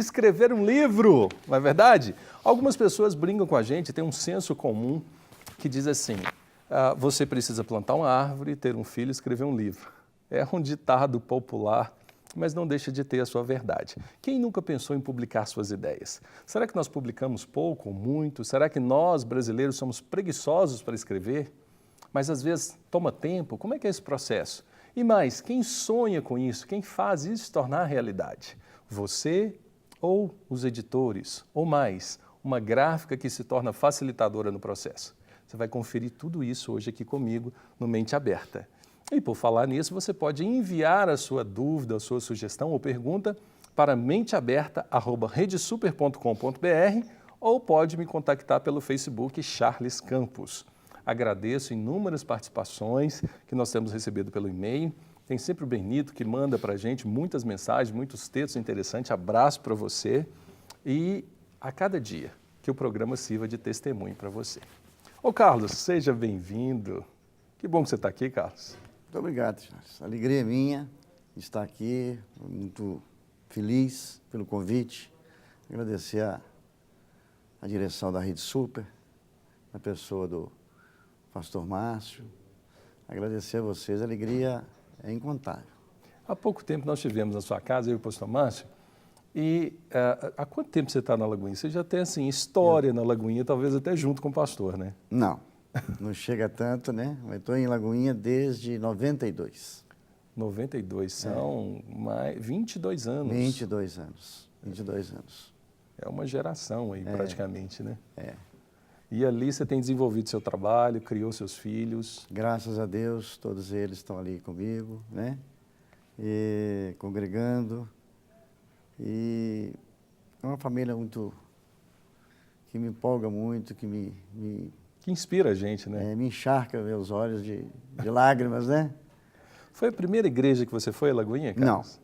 escrever um livro, não é verdade? Algumas pessoas brincam com a gente, tem um senso comum que diz assim, você precisa plantar uma árvore, ter um filho e escrever um livro. É um ditado popular, mas não deixa de ter a sua verdade. Quem nunca pensou em publicar suas ideias? Será que nós publicamos pouco ou muito? Será que nós, brasileiros, somos preguiçosos para escrever? Mas às vezes toma tempo. Como é que é esse processo? E mais, quem sonha com isso? Quem faz isso se tornar realidade? Você ou os editores? Ou mais, uma gráfica que se torna facilitadora no processo? Você vai conferir tudo isso hoje aqui comigo no Mente Aberta. E por falar nisso, você pode enviar a sua dúvida, a sua sugestão ou pergunta para menteaberta@redesuper.com.br ou pode me contactar pelo Facebook Charles Campos. Agradeço inúmeras participações que nós temos recebido pelo e-mail. Tem sempre o Benito que manda para a gente muitas mensagens, muitos textos interessantes. Abraço para você e a cada dia que o programa sirva de testemunho para você. Ô Carlos, seja bem-vindo. Que bom que você está aqui, Carlos. Muito obrigado, Charles. A alegria é minha de estar aqui, muito feliz pelo convite. Agradecer a direção da Rede Super, a pessoa do pastor Márcio. Agradecer a vocês, a alegria é incontável. Há pouco tempo nós estivemos na sua casa, eu e o pastor Márcio, e há quanto tempo você está na Lagoinha? Você já tem, assim, história na Lagoinha, talvez até junto com o pastor, né? Não chega tanto, né? Mas estou em Lagoinha desde 92. 92, são mais 22 anos. 22 anos, 22 anos. É uma geração aí, praticamente, né? É. E ali você tem desenvolvido seu trabalho, criou seus filhos. Graças a Deus, todos eles estão ali comigo, né? E congregando. E é uma família muito... que me empolga muito, que que inspira a gente, né? me encharca meus olhos de lágrimas, né? Foi a primeira igreja que você foi, a Lagoinha, Carlos?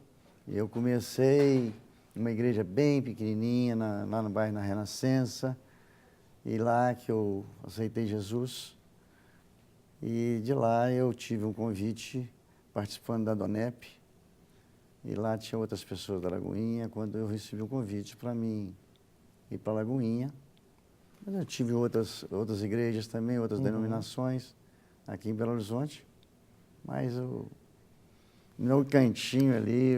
Não. Eu comecei numa igreja bem pequenininha, lá no bairro na Renascença, e lá que eu aceitei Jesus. E de lá eu tive um convite participando da DONEP, e lá tinha outras pessoas da Lagoinha, quando eu recebi um convite para mim ir para a Lagoinha. Mas eu tive outras igrejas também, outras denominações aqui em Belo Horizonte. Mas o meu cantinho ali...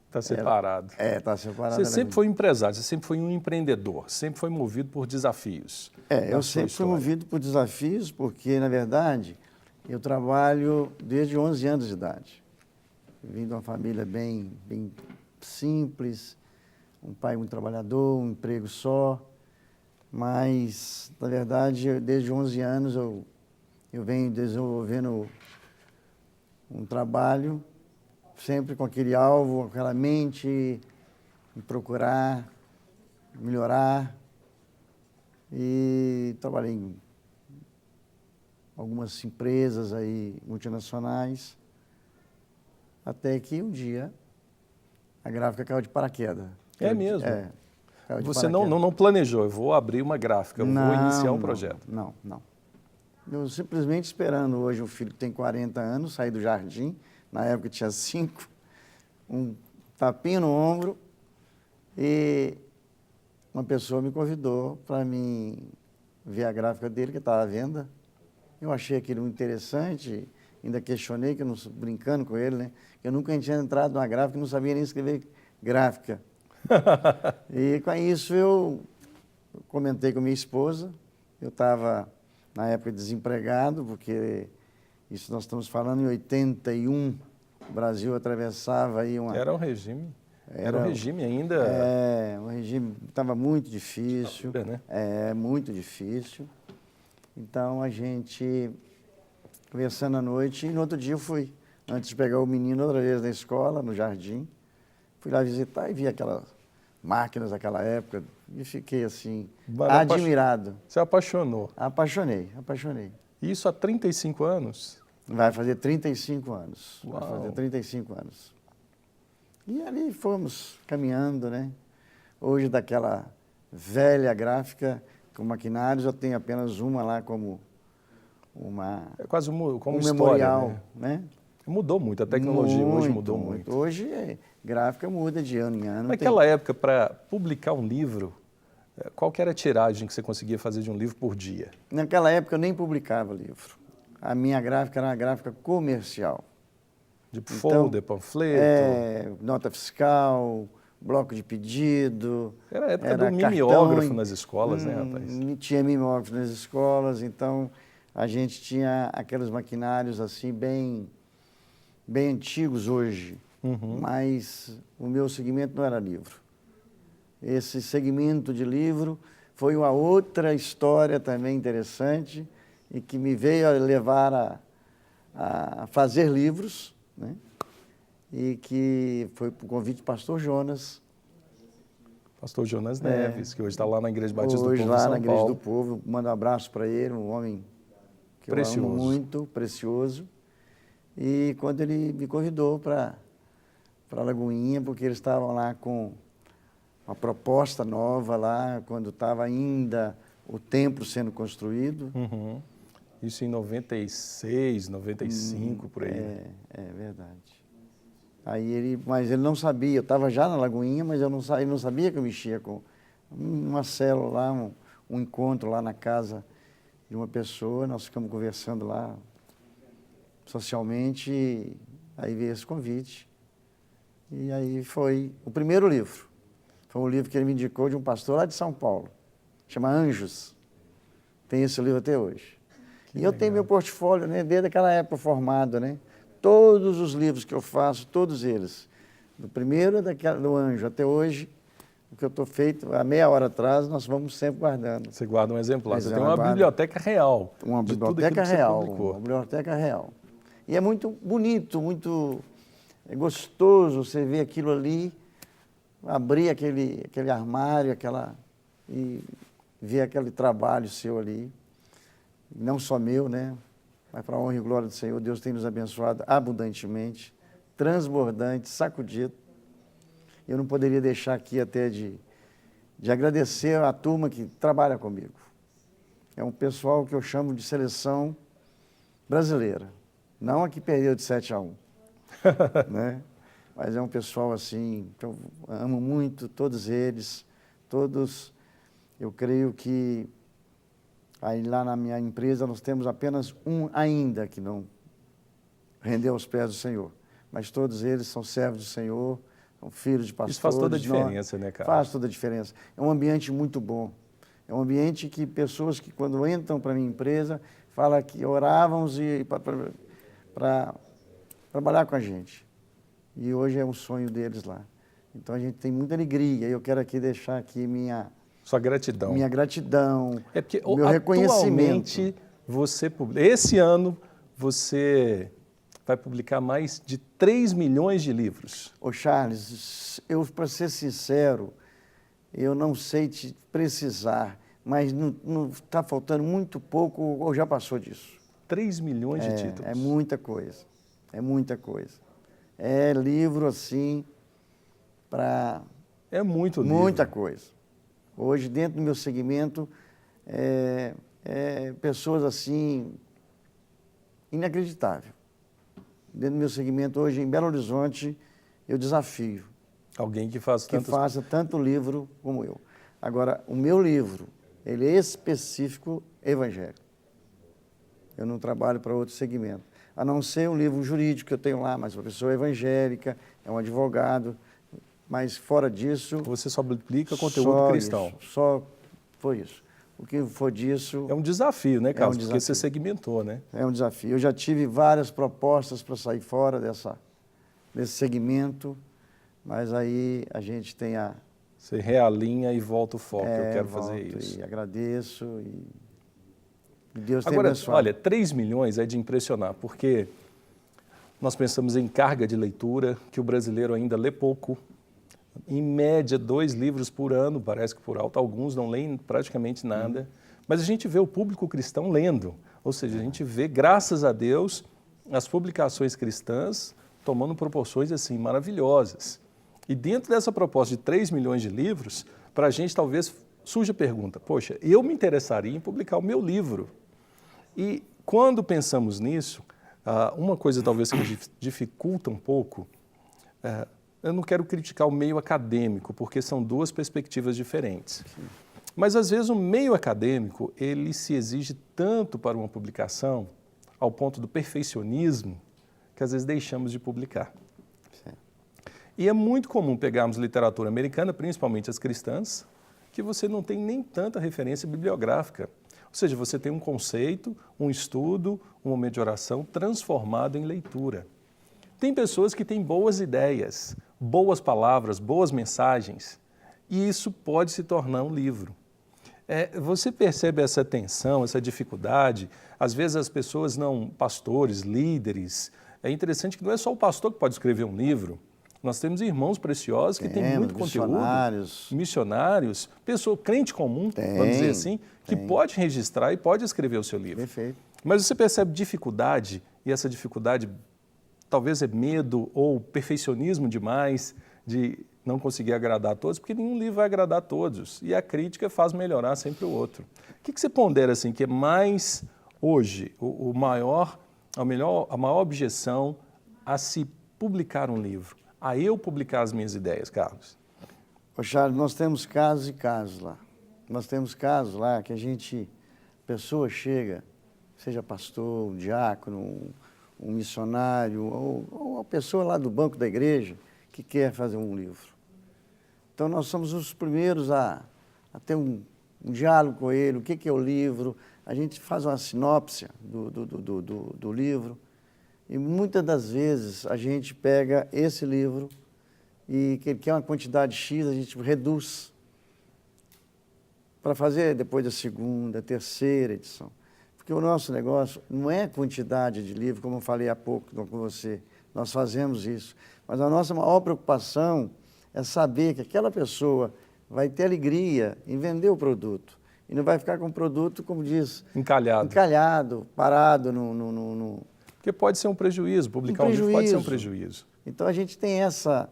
Está separado. Está separado. Você sempre foi um empresário, você sempre foi um empreendedor, sempre foi movido por desafios. Eu sempre fui movido por desafios, porque, na verdade, eu trabalho desde 11 anos de idade. Vim de uma família bem simples, um pai muito trabalhador, um emprego só. Mas, na verdade, desde 11 anos eu venho desenvolvendo um trabalho, sempre com aquele alvo, aquela mente, em procurar melhorar. E trabalhei em algumas empresas aí, multinacionais, até que um dia a gráfica caiu de paraquedas. É mesmo? Caiu de Você paraquedas. não planejou, eu vou abrir uma gráfica, eu vou iniciar um projeto. Não. Eu simplesmente esperando hoje um filho que tem 40 anos, sair do jardim, na época tinha 5, um tapinha no ombro, e uma pessoa me convidou para mim ver a gráfica dele, que estava à venda. Eu achei aquilo muito interessante, ainda questionei, brincando com ele, né? Eu nunca tinha entrado numa gráfica e não sabia nem escrever gráfica. E com isso eu comentei com minha esposa, eu estava na época desempregado, porque isso nós estamos falando em 81, o Brasil atravessava aí uma... Era um regime. Era um regime ainda... o regime estava muito difícil. Né? Muito difícil. Então, a gente, conversando à noite, e no outro dia eu fui, antes de pegar o menino outra vez na escola, no jardim, fui lá visitar e vi aquelas máquinas daquela época e fiquei, assim, admirado. Você apaixonou? Apaixonei. Isso há 35 anos? Vai fazer 35 anos. Uau. Vai fazer 35 anos. E ali fomos caminhando, né? Hoje, daquela velha gráfica com maquinários, eu tenho apenas uma lá como uma... É quase como um história, memorial, né? Mudou muito, a tecnologia hoje mudou muito. Hoje, gráfica muda de ano em ano. Naquela época, para publicar um livro, qual que era a tiragem que você conseguia fazer de um livro por dia? Naquela época eu nem publicava livro. A minha gráfica era uma gráfica comercial. De folder, panfleto? Nota fiscal, bloco de pedido. Era a época do cartão, mimeógrafo nas escolas, né, rapaz? Tinha mimeógrafo nas escolas, então a gente tinha aqueles maquinários assim bem antigos hoje, mas o meu segmento não era livro. Esse segmento de livro foi uma outra história também interessante e que me veio a levar a fazer livros, né? E que foi por convite do pastor Jonas. Pastor Jonas Neves, que hoje está lá na Igreja Batista do Povo Hoje em lá São na Igreja Paulo. do Povo, mando um abraço para ele, um homem que eu amo muito, precioso. E quando ele me convidou para Lagoinha, porque eles estavam lá com uma proposta nova lá, quando estava ainda o templo sendo construído. Isso em 96, 95, por aí. É verdade. Mas ele não sabia, eu estava já na Lagoinha, mas ele não sabia que eu mexia com uma célula lá, um encontro lá na casa de uma pessoa, nós ficamos conversando lá socialmente, e aí veio esse convite. E aí foi o primeiro livro. Foi um livro que ele me indicou de um pastor lá de São Paulo, chama Anjos. Tem esse livro até hoje. E eu tenho meu portfólio, né, desde aquela época formado, né? Todos os livros que eu faço, todos eles. Do primeiro do Anjo até hoje, o que eu estou feito, há meia hora atrás, nós vamos sempre guardando. Você guarda um exemplar. Você tem uma biblioteca real. Uma biblioteca real. Uma biblioteca real. E é muito bonito, muito gostoso você ver aquilo ali, abrir aquele armário, e ver aquele trabalho seu ali. Não só meu, né? Mas para a honra e glória do Senhor, Deus tem nos abençoado abundantemente, transbordante, sacudido. Eu não poderia deixar aqui até de agradecer a turma que trabalha comigo. É um pessoal que eu chamo de seleção brasileira. Não a que perdeu de 7-1, né? Mas é um pessoal assim, que eu amo muito, todos eles, eu creio que aí lá na minha empresa nós temos apenas um ainda que não rendeu aos pés do Senhor. Mas todos eles são servos do Senhor, são filhos de pastores. Isso faz toda a diferença, né, cara? Faz toda a diferença. É um ambiente muito bom. É um ambiente que pessoas que quando entram para a minha empresa, falam que orávamos para trabalhar com a gente. E hoje é um sonho deles lá. Então a gente tem muita alegria. Eu quero aqui deixar aqui sua gratidão. Minha gratidão, é porque, meu reconhecimento. Esse ano, você vai publicar mais de 3 milhões de livros. Ô Charles, para ser sincero, eu não sei te precisar, mas não está faltando muito pouco ou já passou disso. 3 milhões de títulos. É muita coisa, é muita coisa. É livro assim para... É muito livro. Muita coisa. Hoje, dentro do meu segmento, pessoas assim, inacreditável. Dentro do meu segmento, hoje, em Belo Horizonte, eu desafio. Alguém que faça tanto livro como eu. Agora, o meu livro, ele é específico evangélico. Eu não trabalho para outro segmento. A não ser um livro jurídico que eu tenho lá, mas uma pessoa evangélica, é um advogado. Mas fora disso... Você só publica conteúdo cristão. Só foi isso. O que for disso... É um desafio, né, Carlos? Porque você segmentou, né? É um desafio. Eu já tive várias propostas para sair fora desse segmento, mas aí a gente tem a... Você realinha e volta o foco. Eu quero fazer isso. E agradeço e Deus tem abençoado. Agora, olha, 3 milhões é de impressionar, porque nós pensamos em carga de leitura, que o brasileiro ainda lê pouco. Em média, 2 livros por ano, parece que por alto. Alguns não leem praticamente nada. Mas a gente vê o público cristão lendo. Ou seja, a gente vê, graças a Deus, as publicações cristãs tomando proporções assim maravilhosas. E dentro dessa proposta de 3 milhões de livros, para a gente talvez surja a pergunta, poxa, eu me interessaria em publicar o meu livro. E quando pensamos nisso, Uma coisa talvez que me dificulta um pouco, eu não quero criticar o meio acadêmico, porque são duas perspectivas diferentes. Sim. Mas, às vezes, o meio acadêmico, ele se exige tanto para uma publicação, ao ponto do perfeccionismo, que às vezes deixamos de publicar. Sim. E é muito comum pegarmos literatura americana, principalmente as cristãs, que você não tem nem tanta referência bibliográfica. Ou seja, você tem um conceito, um estudo, um momento de oração transformado em leitura. Tem pessoas que têm boas ideias, boas palavras, boas mensagens, e isso pode se tornar um livro. Você percebe essa tensão, essa dificuldade? Às vezes as pessoas pastores, líderes, é interessante que não é só o pastor que pode escrever um livro. Nós temos irmãos preciosos que têm muito conteúdo, missionários, pessoa, crente comum, vamos dizer assim, que pode registrar e pode escrever o seu livro. Perfeito. Mas você percebe dificuldade, e essa dificuldade talvez é medo ou perfeccionismo demais, de não conseguir agradar a todos, porque nenhum livro vai agradar a todos, e a crítica faz melhorar sempre o outro. O que você pondera assim, que é mais hoje a maior objeção a se publicar um livro, a eu publicar as minhas ideias, Carlos? Ô Charles, nós temos casos e casos lá. Nós temos casos lá que a pessoa chega, seja pastor, um diácono, um missionário, ou uma pessoa lá do banco da igreja que quer fazer um livro. Então nós somos os primeiros a ter um diálogo com ele, o que é o livro, a gente faz uma sinopse do livro, e muitas das vezes a gente pega esse livro e que ele quer uma quantidade X, a gente reduz para fazer depois da segunda, terceira edição. Porque o nosso negócio não é quantidade de livro, como eu falei há pouco com você, nós fazemos isso, mas a nossa maior preocupação é saber que aquela pessoa vai ter alegria em vender o produto e não vai ficar com o produto, como diz, encalhado, parado no... Porque pode ser um prejuízo, publicar um livro pode ser um prejuízo. Então a gente tem essa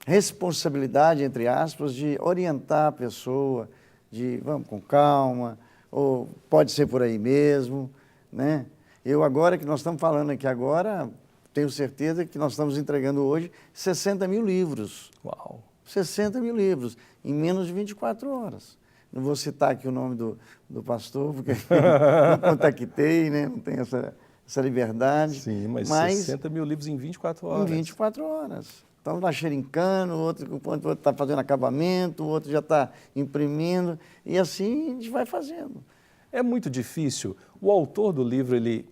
responsabilidade, entre aspas, de orientar a pessoa, de vamos com calma, ou pode ser por aí mesmo, né? Eu agora que nós estamos falando aqui agora, tenho certeza que nós estamos entregando hoje 60 mil livros. Uau! 60 mil livros, em menos de 24 horas. Não vou citar aqui o nome do pastor, porque não contactei, né? Não tenho essa liberdade. Sim, mas 60 mil livros em 24 horas. Em 24 horas. Estamos lá xerincando, o outro está fazendo acabamento, o outro já está imprimindo, e assim a gente vai fazendo. É muito difícil. O autor do livro, ele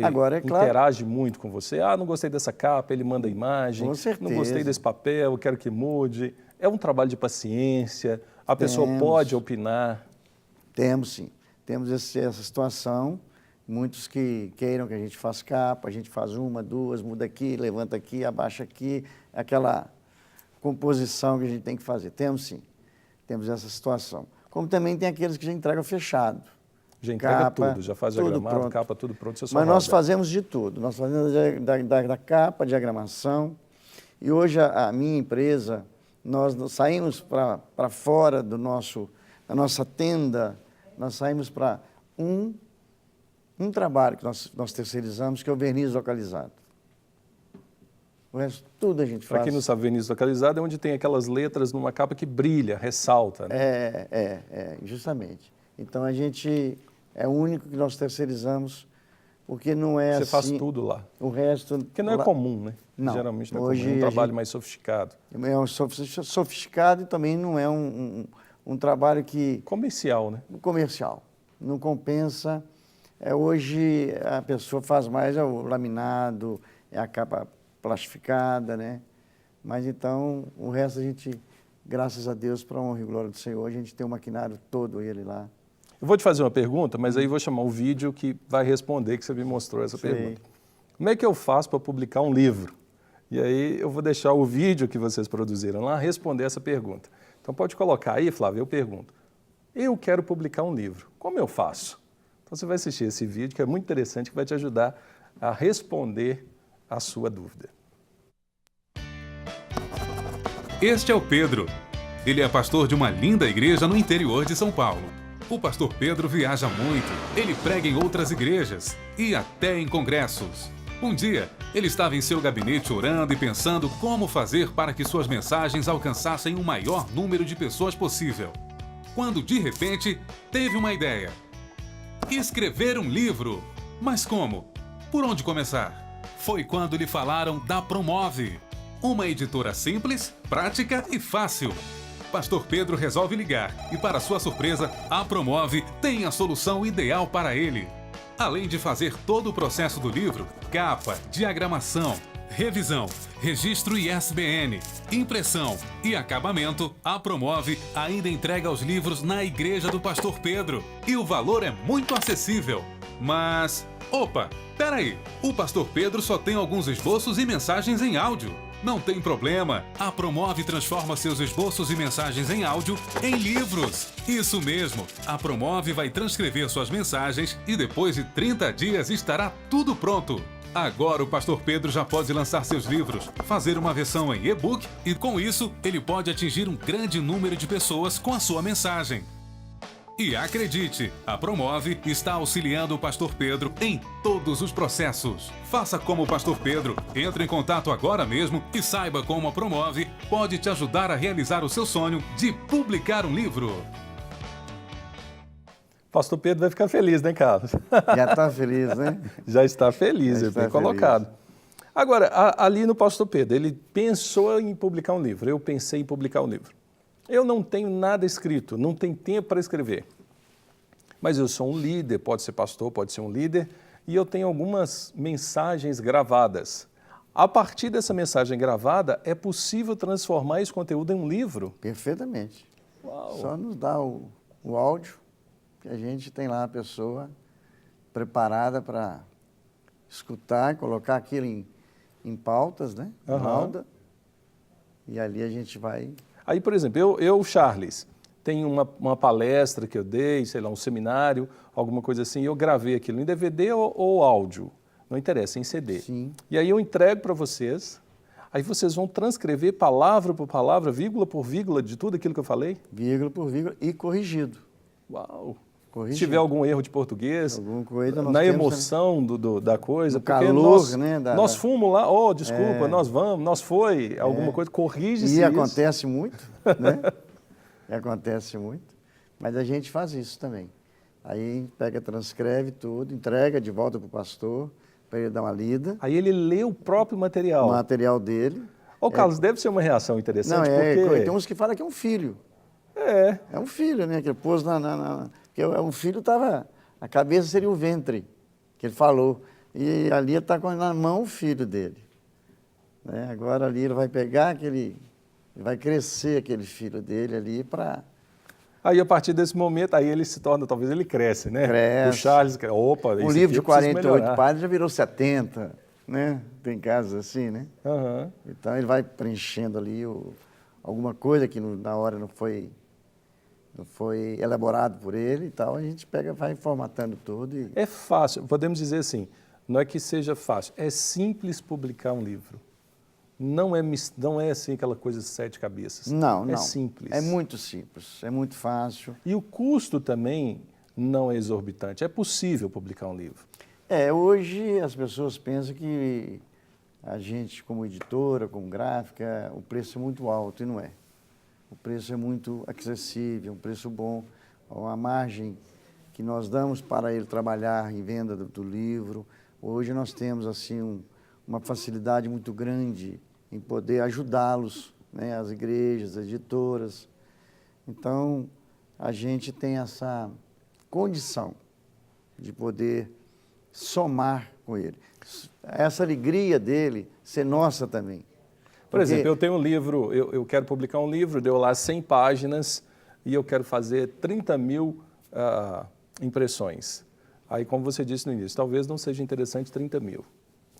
Agora, é claro, interage muito com você. Não gostei dessa capa, ele manda imagem. Com certeza. Não gostei desse papel, quero que mude. É um trabalho de paciência, a pessoa pode opinar. Temos sim, temos essa situação. Muitos que queiram que a gente faça capa, a gente faz uma, duas, muda aqui, levanta aqui, abaixa aqui, aquela composição que a gente tem que fazer. Temos sim, temos essa situação. Como também tem aqueles que já entregam fechado. Já entrega capa, tudo, já faz diagramado, capa, tudo pronto. Mas nós fazemos de tudo, nós fazemos da capa, diagramação, e hoje a minha empresa, nós saímos para fora da nossa tenda, nós saímos para um trabalho que nós terceirizamos, que é o verniz localizado. O resto, tudo a gente faz. Para quem não sabe, verniz localizado é onde tem aquelas letras numa capa que brilha, ressalta. Né? Justamente. Então, a gente é o único que nós terceirizamos, porque não é assim... Você faz tudo lá. O resto... Porque não é comum, né? Não. Geralmente não é comum, é um trabalho mais sofisticado. É um sofisticado e também não é um trabalho que... Comercial, né? Comercial. Não compensa... hoje a pessoa faz mais o laminado, a capa plastificada, né? Mas então o resto a gente, graças a Deus, para a honra e glória do Senhor, a gente tem o maquinário todo ele lá. Eu vou te fazer uma pergunta, mas aí vou chamar o vídeo que vai responder, que você me mostrou essa pergunta. Como é que eu faço para publicar um livro? E aí eu vou deixar o vídeo que vocês produziram lá responder essa pergunta. Então pode colocar aí, Flávio, eu pergunto. Eu quero publicar um livro, como eu faço? Então você vai assistir esse vídeo, que é muito interessante, que vai te ajudar a responder a sua dúvida. Este é o Pedro. Ele é pastor de uma linda igreja no interior de São Paulo. O pastor Pedro viaja muito. Ele prega em outras igrejas e até em congressos. Um dia, ele estava em seu gabinete orando e pensando como fazer para que suas mensagens alcançassem o maior número de pessoas possível. Quando, de repente, teve uma ideia. Escrever um livro. Mas como? Por onde começar? Foi quando lhe falaram da Promove. Uma editora simples, prática e fácil. Pastor Pedro resolve ligar e, para sua surpresa, a Promove tem a solução ideal para ele. Além de fazer todo o processo do livro, capa, diagramação, revisão, registro ISBN, impressão e acabamento, a Promove ainda entrega os livros na igreja do Pastor Pedro. E o valor é muito acessível. Mas, opa, peraí, o Pastor Pedro só tem alguns esboços e mensagens em áudio. Não tem problema, a Promove transforma seus esboços e mensagens em áudio em livros. Isso mesmo, a Promove vai transcrever suas mensagens e depois de 30 dias estará tudo pronto. Agora o Pastor Pedro já pode lançar seus livros, fazer uma versão em e-book e com isso ele pode atingir um grande número de pessoas com a sua mensagem. E acredite, a Promove está auxiliando o Pastor Pedro em todos os processos. Faça como o Pastor Pedro, entre em contato agora mesmo e saiba como a Promove pode te ajudar a realizar o seu sonho de publicar um livro. Pastor Pedro vai ficar feliz, né, Carlos? Já está feliz, né? Já está feliz, Já é está bem feliz. colocado. Agora, ali no Pastor Pedro, ele pensou em publicar um livro, eu pensei em publicar um livro. Eu não tenho nada escrito, não tenho tempo para escrever. Mas eu sou um líder, pode ser pastor, pode ser um líder, e eu tenho algumas mensagens gravadas. A partir dessa mensagem gravada, é possível transformar esse conteúdo em um livro? Perfeitamente. Uau. Só nos dá o áudio, que a gente tem lá a pessoa preparada para escutar, colocar aquilo em pautas, né? Aham. Roda. E ali a gente vai... Aí, por exemplo, eu Charles, tenho uma palestra que eu dei, sei lá, um seminário, alguma coisa assim, e eu gravei aquilo em DVD ou áudio, não interessa, em CD. Sim. E aí eu entrego para vocês, aí vocês vão transcrever palavra por palavra, vírgula por vírgula de tudo aquilo que eu falei? Vírgula por vírgula e corrigido. Uau! Corrigido. Se tiver algum erro de português, Alguma coisa nós na temos, emoção da coisa, no porque calor, nós, né, nós fomos lá, desculpa, nós vamos, nós foi, alguma coisa, corrige-se E isso. acontece muito, né? E acontece muito, mas a gente faz isso também. Aí pega, transcreve tudo, entrega de volta para o pastor, para ele dar uma lida, Aí ele lê o próprio o material. material dele. Ô, Carlos, deve ser uma reação Não, interessante, porque... tem uns que falam que é um filho. É, É um filho, né? Que ele pôs porque um filho estava... A cabeça seria o ventre, que ele falou. E ali está na mão o filho dele. Né? Agora ali ele vai pegar aquele... Vai crescer aquele filho dele ali para... aí a partir desse momento, aí ele se torna, talvez ele cresce, né? Cresce. O Charles, opa, Um esse livro aqui de eu preciso 48 melhorar. páginas já virou 70, né? Tem casos assim, né? Aham. Então ele vai preenchendo ali alguma coisa que na hora não foi elaborado por ele e tal, a gente pega, vai formatando tudo e... É fácil, podemos dizer assim, não é que seja fácil, é simples publicar um livro. Não é assim aquela coisa de 7 cabeças. Não, não. É simples. É muito simples, é muito fácil. E o custo também não é exorbitante. É possível publicar um livro. Hoje as pessoas pensam que a gente, como editora, como gráfica, o preço é muito alto, e não é. O preço é muito acessível, um preço bom, a margem que nós damos para ele trabalhar em venda do livro. Hoje nós temos assim uma facilidade muito grande em poder ajudá-los, né, as igrejas, as editoras. Então, a gente tem essa condição de poder somar com ele. Essa alegria dele ser nossa também. Por exemplo, eu tenho um livro, eu quero publicar um livro, deu lá 100 páginas e eu quero fazer 30 mil impressões. Aí, como você disse no início, talvez não seja interessante 30 mil.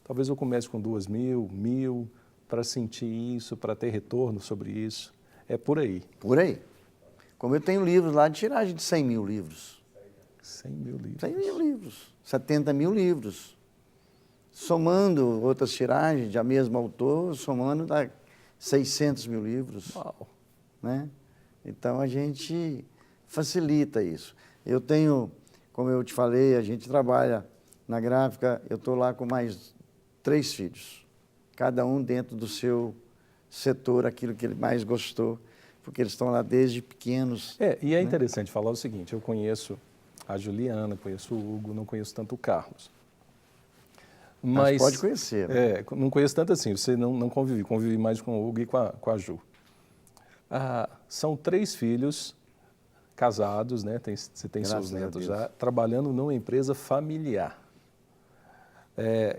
Talvez eu comece com 2 mil, 1.000, para sentir isso, para ter retorno sobre isso. É por aí. Por aí. Como eu tenho livros lá de tiragem de 100 mil livros. 100 mil livros. 100 mil livros. 70 mil livros. Somando outras tiragens de a mesmo autor, somando dá 600 mil livros. Uau. Né? Então a gente facilita isso. Eu tenho, como eu te falei, a gente trabalha na gráfica, eu estou lá com mais 3 filhos, cada um dentro do seu setor, aquilo que ele mais gostou, porque eles estão lá desde pequenos. E é interessante falar o seguinte, eu conheço a Juliana, conheço o Hugo, não conheço tanto o Carlos. Mas pode conhecer. Né? Não conheço tanto assim, você não convivi mais com o Hugo e com a Ju. São 3 filhos casados, né? Você tem seus netos já, trabalhando numa empresa familiar.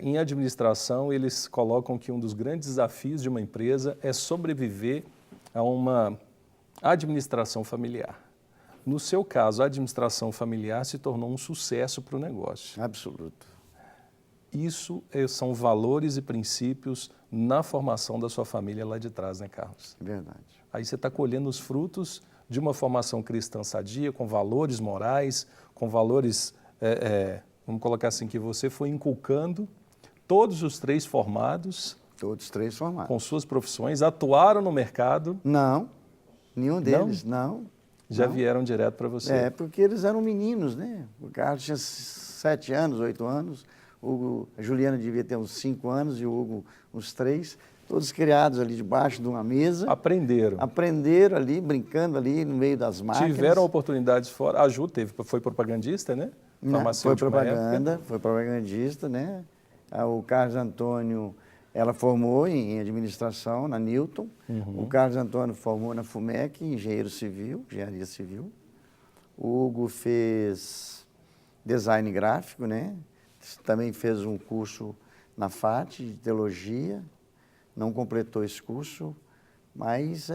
Em administração, eles colocam que um dos grandes desafios de uma empresa é sobreviver a uma administração familiar. No seu caso, a administração familiar se tornou um sucesso para o negócio. Absoluto. Isso são valores e princípios na formação da sua família lá de trás, né, Carlos? Verdade. Aí você está colhendo os frutos de uma formação cristã sadia, com valores morais, com valores, vamos colocar assim, que você foi inculcando, todos os 3 formados. Todos 3 formados. Com suas profissões, atuaram no mercado. Não, nenhum deles, não. Já vieram direto para você. Porque eles eram meninos, né? O Carlos tinha 7 anos, 8 anos, a Juliana devia ter uns 5 anos e o Hugo uns 3, todos criados ali debaixo de uma mesa. Aprenderam ali, brincando ali no meio das máquinas. Tiveram oportunidades fora. A Ju foi propagandista, né? Foi propagandista, né? O Carlos Antônio, ela formou em administração na Newton. O Carlos Antônio formou na FUMEC, engenharia civil. O Hugo fez design gráfico, né? Também fez um curso na FAT de teologia, não completou esse curso, mas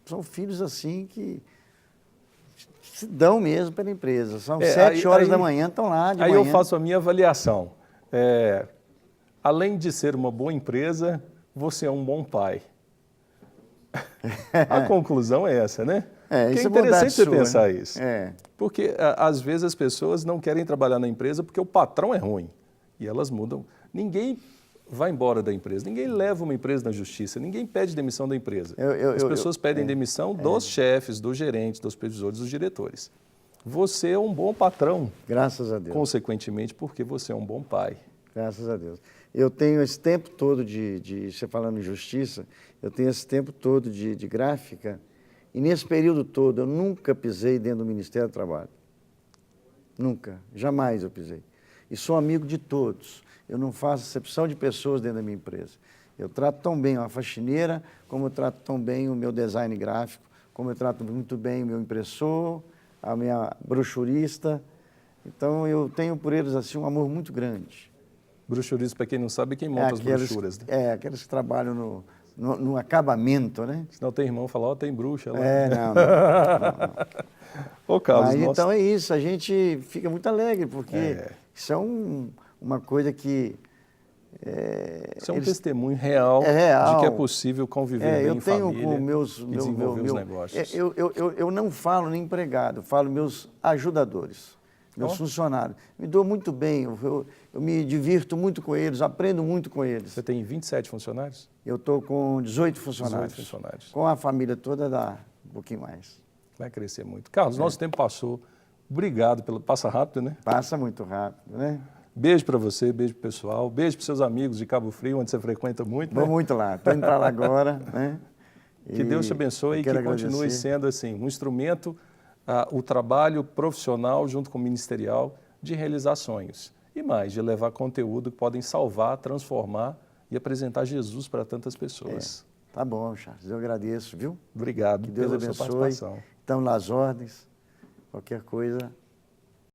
são filhos assim que se dão mesmo pela empresa. São 7 horas da manhã, estão lá de manhã. Aí eu faço a minha avaliação. Além de ser uma boa empresa, você é um bom pai. A conclusão é essa, né? Isso é interessante você pensar né? isso. Porque, às vezes, as pessoas não querem trabalhar na empresa porque o patrão é ruim. E elas mudam. Ninguém vai embora da empresa, ninguém leva uma empresa na justiça, ninguém pede demissão da empresa. As pessoas pedem demissão dos chefes, dos gerentes, dos supervisores, dos diretores. Você é um bom patrão. Graças a Deus. Consequentemente, porque você é um bom pai. Graças a Deus. Eu tenho esse tempo todo você falando em justiça, eu tenho esse tempo todo de gráfica, e nesse período todo eu nunca pisei dentro do Ministério do Trabalho. Nunca, jamais eu pisei. E sou amigo de todos. Eu não faço acepção de pessoas dentro da minha empresa. Eu trato tão bem uma faxineira, como eu trato tão bem o meu design gráfico, como eu trato muito bem o meu impressor, a minha brochurista. Então eu tenho por eles assim um amor muito grande. Brochurista, para quem não sabe, quem monta as brochuras. Né? Aqueles que trabalham no acabamento, né? Senão tem irmão falar, tem bruxa lá. Não. Ô, Carlos, Então é isso, a gente fica muito alegre, porque isso é uma coisa que... isso é um testemunho real, de que é possível conviver bem em família e desenvolver os negócios. Eu não falo nem empregado, eu falo meus ajudadores. Meus funcionários. Me dou muito bem, eu me divirto muito com eles, aprendo muito com eles. Você tem 27 funcionários? Eu estou com 18 funcionários. 18 funcionários. Com a família toda dá um pouquinho mais. Vai crescer muito. Carlos, nosso tempo passou. Obrigado passa rápido, né? Passa muito rápido, né? Beijo para você, beijo pro pessoal, beijo para seus amigos de Cabo Frio, onde você frequenta muito. Vou muito lá, estou indo para lá agora, né? Que Deus te abençoe e que continue sendo assim um instrumento, o trabalho profissional junto com o ministerial de realizar sonhos. E mais, de levar conteúdo que podem salvar, transformar e apresentar Jesus para tantas pessoas. Tá bom, Charles, eu agradeço, viu? Obrigado que Deus pela sua participação. Estamos nas ordens, qualquer coisa...